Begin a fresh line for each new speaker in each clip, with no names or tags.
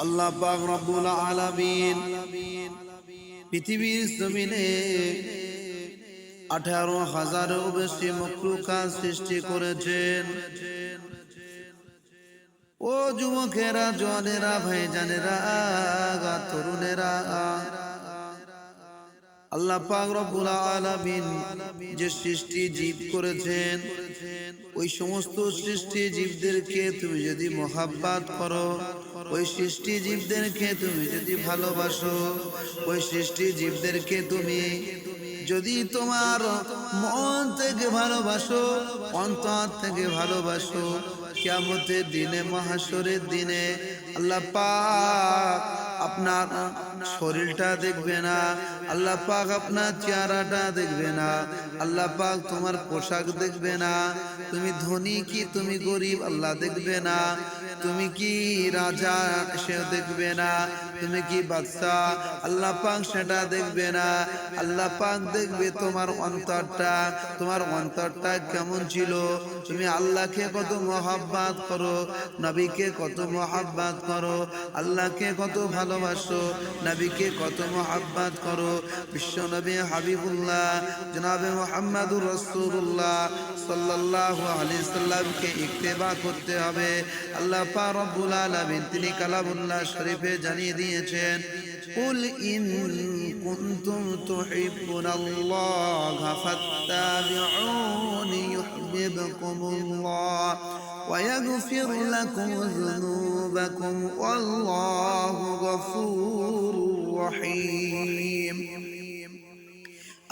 আল্লাহ পাক রব্বুল আলামিন পৃথিবীর জমিনে 18,000-এরও বেশি মখলুকাত সৃষ্টি করেছেন। ও যুবকেরা, জওয়ানেরা, ভাইজানেরা, তরুণেরা, আল্লাহ পাক রব্বুল আলামিন যে সৃষ্টি জীব করেছেন, ওই সমস্ত সৃষ্টি জীবদেরকে তুমি যদি মহাব্বত করো, ওই সৃষ্টি জীবদেরকে তুমি যদি ভালোবাসো, ওই সৃষ্টি জীবদেরকে তুমি যদি তোমার মন থেকে ভালোবাসো, অন্তর থেকে ভালোবাসো, কিয়ামতের দিনে, মাহশরের দিনে আল্লাহ পাক আপনার শরীরটা দেখবে না, আল্লাহ পাক আপনার চেহারাটা দেখবে না, আল্লাহ পাক তোমার পোশাক দেখবে না, তুমি ধনী কি তুমি গরিব আল্লাহ দেখবে না, তুমি কি রাজা সে দেখবে না, তুমি কি বাদশা আল্লাহ পাক সেটা দেখবে না। আল্লাহ পাক দেখবে তোমার অন্তরটা, তোমার অন্তরটা কেমন ছিল, তুমি আল্লাহকে কত মহাব্বত করো, নবীকে কত মহাব্বত করো, আল্লাহকে কত ভালোবাসো, নবীকে কত মহাব্বত করো। বিশ্ব নবী হাবিবুল্লাহ জনাবে মুহাম্মদুর রাসূলুল্লাহ সাল্লাল্লাহু আলাইহি সাল্লামকে ইত্তেবা করতে হবে। আল্লাহ পাক রব্বুল আলামিন তিনি কালামুল্লাহ শরীফে জানিয়ে দিয়েছেন, কুল ইন কুনতুম তুহিব্বুনাল্লাহা ফাত্তাবিউনি ইউহিব্বুকুমুল্লাহ ওয়া ইয়াগফির লাকুম যুনুবাকুম ওয়াল্লাহু গফুরুর রহিম।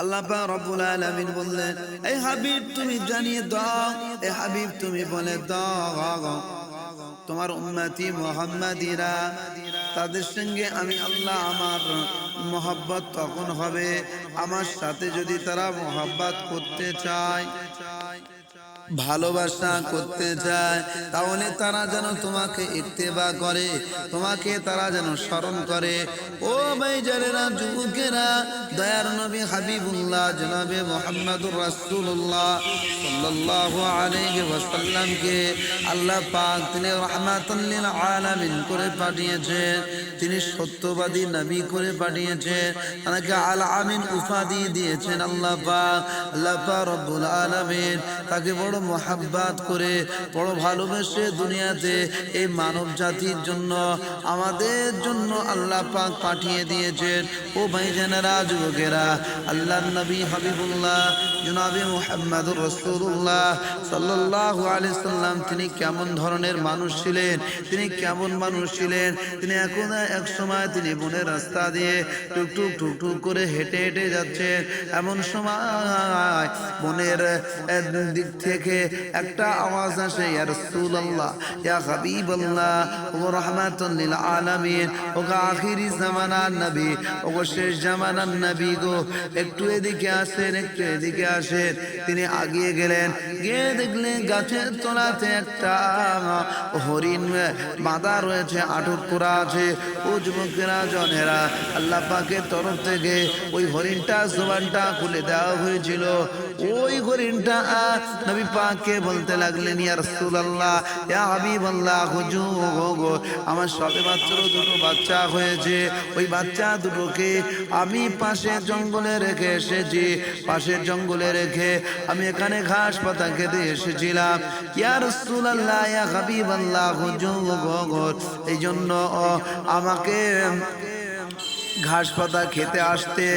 আল্লাহ পাক রব্বুল আলামিন বললেন, এই হাবিব তুমি জানিয়ে দাও, এই হাবিব তুমি বলে দাও, তোমার উম্মতি মুহাম্মাদিরা তাদের সঙ্গে আমি আল্লাহ আমার মহব্বত তখন হবে, আমার সাথে যদি তারা মহব্বত করতে চায়, ভালোবাসা করতে চায়, তাহলে তারা যেন তোমাকে ইত্তেবা করে, তোমাকে তারা যেন স্মরণ করে। ও ভাইজানেরা, যুবকেরা, দয়ার নবী হাবিবুল্লাহ জনাবে মুহাম্মদুর রাসূলুল্লাহ সাল্লাল্লাহু আলাইহি ওয়াসাল্লামকে আল্লাহ পাক তিনি রাহমাতাল লিল আলামিন করে পাঠিয়েছেন, তিনি সত্যবাদী নবী করে পাঠিয়েছেন, তাকে আল আমিন উপাধি দিয়েছেন আল্লাহ পাক। আল্লাহ পাক রব্বুল আলামিন তাকে বড় মহাব্বত করে, বড় ভালোবেসে দুনিয়াতে এই মানব জাতির জন্য, আমাদের জন্য আল্লাহ পাক পাঠিয়ে দিয়েছেন। ও ভাইজানেরা, যুবকেরা, আল্লাহর নবী হাবিবুল্লাহ জনাবে মুহাম্মদুর রাসূলুল্লাহ সাল্লাল্লাহু আলাইহি সাল্লাম তিনি কেমন ধরনের মানুষ ছিলেন, তিনি কেমন মানুষ ছিলেন, তিনি এখন এক সময় তিনি বনের রাস্তা দিয়ে টুকটুক টুকটুক করে হেঁটে হেঁটে যাচ্ছেন। এমন সময় বনের দিক থেকে একটা আওয়াজ আসে, ইয়া রাসূলুল্লাহ, ইয়া হাবিবাল্লাহ, ও রাহমাতুল লিল আলামিন, ও আখিরি জামানার নবী, ও শেষ জামানার নবী গো, একটু এদিকে আসেন, একটু এদিকে আসেন। তিনি আগিয়ে গেলেন, গিয়ে দেখলেন গাছের তলাতে একটা হরিণ বাঁধা রয়েছে, আটক করা আছে। ও যুবকেরা, জনেরা, আল্লাহ পাকের তরফ থেকে ওই হরিণটা জবানটা খুলে দেওয়া হয়েছিল। ওই হরিণটা নবী পাককে বলতে লাগলেন, ইয়া রাসূলুল্লাহ, ইয়া হাবিবাল্লাহ, হুজুর, আমার সবে মাত্র দুটো বাচ্চা হয়েছে, ওই বাচ্চা দুটোকে আমি পাশের জঙ্গলে রেখে এসেছি, পাশের জঙ্গলে রেখে আমি এখানে ঘাস পাতা খেতে এসেছিলাম। ইয়া রাসূলুল্লাহ, ইয়া হাবিবাল্লাহ, হুজুর, এই জন্য আমাকে ঘাস পাতা খেতে আসতে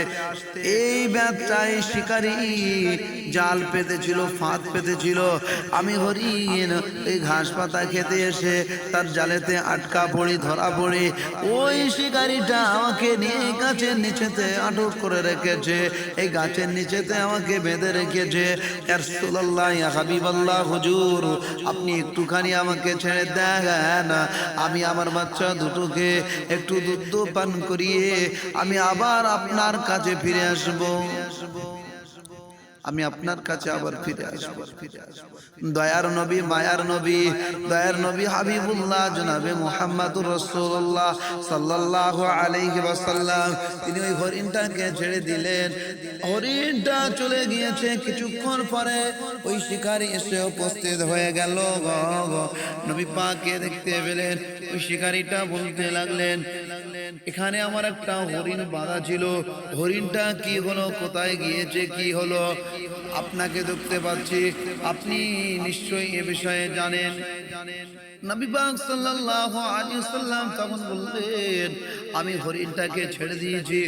এই ব্যবসায়ী শিকারী জাল পেতেছিল, ফাঁদ পেতেছিল, আমি হরিণ এই ঘাস পাতা খেতে এসে তার জালেতে আটকা পড়ি, ধরা পড়ি। ওই শিকারীটা আমাকে নিয়ে গাছের নিচেতে আটক করে রেখেছে, এই গাছের নিচেতে আমাকে বেঁধে রেখেছে। ইয়া রাসূলুল্লাহ, ইয়া হাবিবাল্লাহ, হুজুর, আপনি একটুখানি আমাকে ছেড়ে দেন, আমি আমার বাচ্চা দুটোকে একটু দুধ পান করিয়ে আমি আবার আপনার কাছে ফিরে আসব। আমি আপনার কাছে আবার ফিরে আসবো। দয়ার নবী, মায়ার নবী, দয়ার নবী হাবিবুল্লাহ জনাবে মুহাম্মদুর রাসূলুল্লাহ সাল্লাল্লাহু আলাইহি ওয়াসাল্লাম তিনি ওই হরিণটাকে ছেড়ে দিলেন। হরিণটা চলে গিয়েছে, কিছুক্ষণ পরে ওই শিকারী এসে উপস্থিত হয়ে গেল। নবী পাককে দেখতে পেলেন। ওই শিকারীটা বলতে লাগলেন, এখানে আমার একটা হরিণ বাঁধা ছিল, হরিণটা কি হলো, কোথায় গিয়েছে, কি হলো? আপনাকে দেখতে পাচ্ছি, আপনি নিশ্চয়ই এ বিষয়ে জানেন। নবী পাক সাল্লাল্লাহু আলাইহি ওয়াসাল্লাম তখন বললেন, আমি হরিণটাকে ছেড়ে দিয়েছি।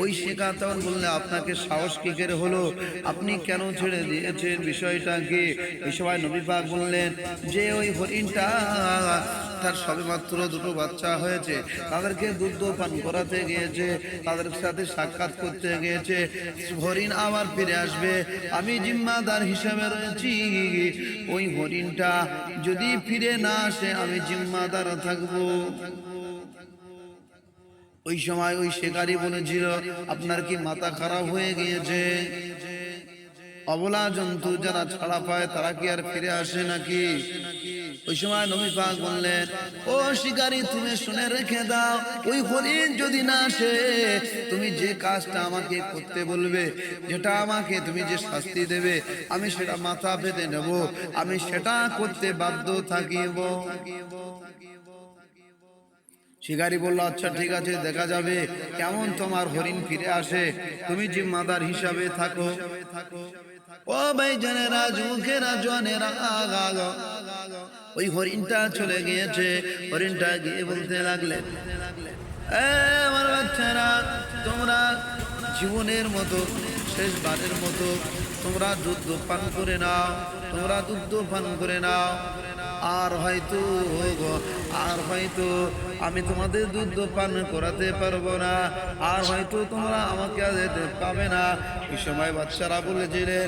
ওই শিকার তখন বললেন, আপনাকে সাহস কি করে হলো, আপনি কেন ছেড়ে দিয়েছেন, বিষয়টা কি? ওই সময় নবী পাক বললেন যে ওই হরিণটা তার সবেমাত্র দুটো বাচ্চা হয়েছে, তাদেরকে দুধ পান করাতে গিয়েছে, তাদের সাথে সাক্ষাৎ করতে গিয়েছে, হরিণ আবার ফিরে আসবে, আমি জিম্মাদার হিসেবে রয়েছি। ওই হরিণটা যদি ফিরে না আসে আমি জিম্মাদার থাকবো। ওই সময় ওই শিকারী বলেছিল, আপনার কি মাথা খারাপ হয়ে গিয়েছে? অবলা জন্তু যারা ছাড়া পায় তারা কি আর ফিরে আসে নাকি? ওই সময় নবী পাক বললেন, ও শিকারী, তুমি শুনে রেখে দাও, ওই হরিণ যদি না আসে তুমি যে কাজটা আমাকে করতে বলবে, যেটা আমাকে তুমি যে শাস্তি দেবে, আমি সেটা মাথা পেতে নেব, আমি সেটা করতে বাধ্য থাকিব। শিকারী বলল, আচ্ছা ঠিক আছে, দেখা যাবে কেমন তোমার হরিণ ফিরে আসে, তুমি জিম্মাদার হিসাবে থাকো। ও ভাই জানেরা, যুবকেরা, জওয়ানেরা, ওই হরিণটা চলে গিয়েছে। হরিণটা গিয়ে বলতে লাগলেন, আমার বাচ্চারা, তোমরা জীবনের মতো শেষবারের মতো তোমরা দুধ পান করে নাও, তোমরা দুধ পান করে নাও। আর হয়তো আমি তোমাদের দুধ পান করাতে পারবো না, আর হয়তো তোমরা আমাকে পাবে না। এই সময় বাচ্চারা বলেছিলেন,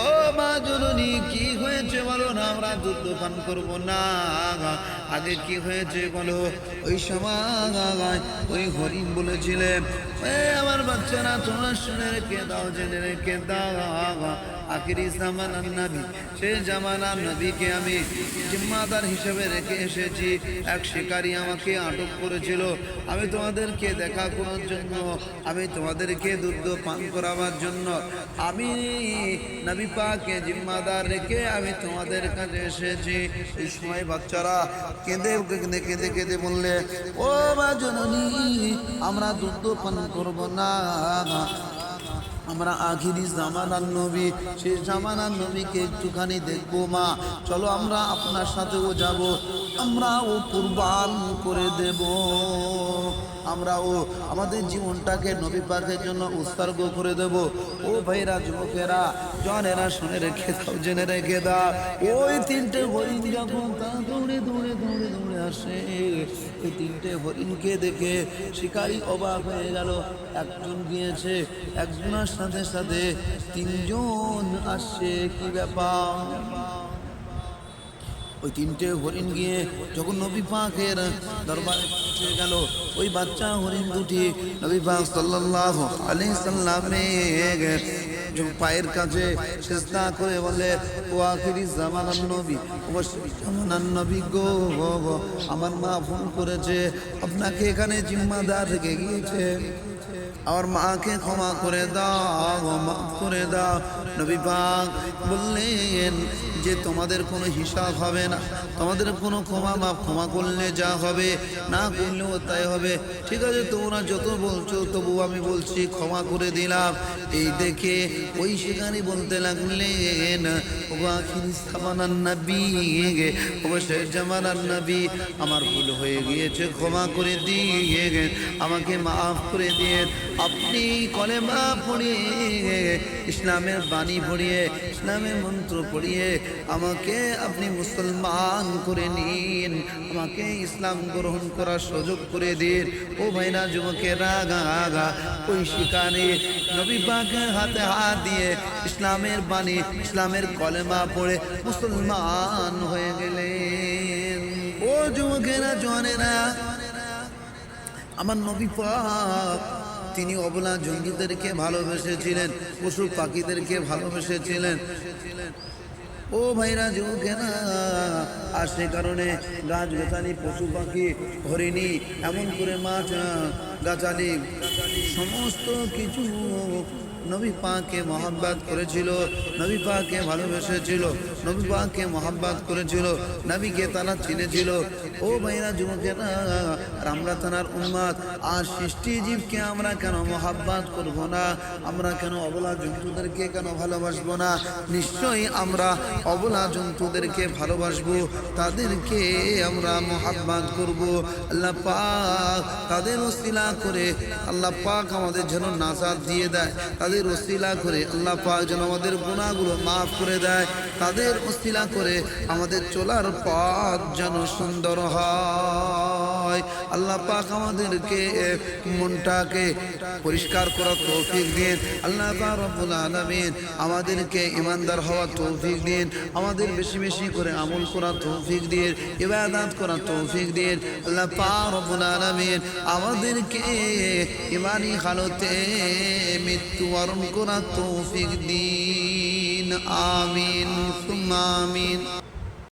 ও মা জননী, কি হয়েছে বলো না, আমরা দুধ পান করবো না, আগে কি হয়েছে বলো। ওই সময় ওই হরিণ বলেছিলেন, আমার বাচ্চারা, তোমরা শুনে রেখে দাও, জেনে রেখে দাও, আখিরি জামানার নবী, সেই জামানার নবীকে আমি জিম্মাদার হিসেবে রেখে এসেছি। এক শিকারী আমাকে আটক করেছিল, আমি তোমাদেরকে দেখা করার জন্য, আমি তোমাদেরকে দুধ পান করাবার জন্য আমি নবী পাককে জিম্মাদার রেখে আমি তোমাদের কাছে এসেছি। এই সময় বাচ্চারা কেঁদে কেঁদে কেঁদে কেঁদে বললে, ও মা জননী, আমরা দুধ পান করব না, আমরা আখিরি জামানার নবী, সেই জামানার নবীকে একটুখানি দেখবো। মা চলো, আমরা আপনার সাথেও যাব, আমরাও কুরবান করে দেব, আমরাও আমাদের জীবনটাকে নবী পাকের জন্য উৎসর্গ করে দেব। ও ভাইরা, যুবকেরা, জনেরা, শুনে রেখে দাও, জেনে রেখে দাও, ওই তিনটে হরিণ যখন তা দৌড়ে দৌড়ে দৌড়ে দৌড়ে আসে, ওই তিনটে হরিণকে দেখে শিকারী অবাক হয়ে গেল। একজন গিয়েছে, একজনের সাথে সাথে তিনজন আসছে, কি ব্যাপার? ওই তিনটে হরিণ গিয়ে যখন নবী পাকের দরবারে পৌঁছে গেল, ওই বাচ্চা হরিণ দুটি নবী পাক সাল্লাল্লাহু আলাইহি সাল্লামের পায়ের কাছে সিজদা করে বলে, ও আখিরি জামানার নবী, ও জামানার নবী গো, আমার মা ফোন করেছে, আপনাকে এখানে জিম্মাদার রেখে গিয়েছে, আমার মাকে ক্ষমা করে দাও, মাফ করে দাও। নবী পাক বললেন যে তোমাদের কোনো হিসাব হবে না, তোমাদের কোনো ক্ষমা করলে যা হবে, না করলেও তাই হবে। ঠিক আছে, তোমরা যত বলছো তবু আমি বলছি ক্ষমা করে দিলাম। এই দেখে ওই শিকারী বলতে লাগলেন, ও আখিরি জামানার নবী, ও শেষ জামানার নবী, আমার ভুল হয়ে গিয়েছে, ক্ষমা করে দিয়ে আমাকে মাফ করে দিয়ে, আপনি কলেমা পড়িয়ে, ইসলামের বাণী পড়িয়ে, ইসলামের মন্ত্র পড়িয়ে আমাকে আপনি মুসলমান করে নিন, আমাকে ইসলাম গ্রহণ করার সুযোগ করে দিন। ও ভাইরা, যুবকেরা, ওই শিকারী নবী পাকের হাতে হাত দিয়ে ইসলামের বাণী, ইসলামের কলেমা পড়ে মুসলমান হয়ে গেলেন। ও যুবকেরা, জওয়ানেরা, আমার নবী পাক তিনি অবলা জন্তুদেরকে ভালোবেসেছিলেন, পশু পাখিদেরকে ভালোবেসেছিলেন। ও ভাইরা যুবকেরা, আর সে কারণে গাছ গাছালি, পশু পাখি, হরিণী, এমন করে মাছ গাছালি সমস্ত কিছু নবী পাককে মহাব্বত করেছিল, নবী পাককে ভালোবেসেছিল, নবী পাককে মহাব্বত করেছিল, নবীকে তারা চিনেছিল। ও ভাইরা যুবকেরা, আর আমরা তার উম্মত, আর সৃষ্টি জীবকে আমরা কেন মহাব্বত করব না? আমরা কেন অবলা জন্তুদেরকে কেন ভালোবাসবো না? নিশ্চয়ই আমরা অবলা জন্তুদেরকে ভালোবাসবো, তাদেরকে আমরা মহাব্বত করব। আল্লাহ পাক তাদের ওসিলা করে আল্লাহ পাক আমাদের যেন নাজাত দিয়ে দেয়, তাদের ওসিলা করে আল্লাহ পাক যেন আমাদের গুনাহগুলো মাফ করে দেয়, তাদের ওসিলা করে আমাদের চলার পথ যেন সুন্দর হয়। আল্লাহ পাক আমাদেরকে মনটাকে পরিষ্কার করার তৌফিক দিন। আল্লাহ পাক রব্বুল আলামিন আমাদেরকে ঈমানদার হওয়ার তৌফিক দিন, আমাদের বেশি বেশি করে আমল করার তৌফিক দিন, ইবাদত করার তৌফিক দিন। আল্লাহ পাক রব্বুল আলামিন আমাদেরকে ঈমানি হালতে মৃত্যুবরণ করার তৌফিক দিন। আমিন সুম্মা আমিন।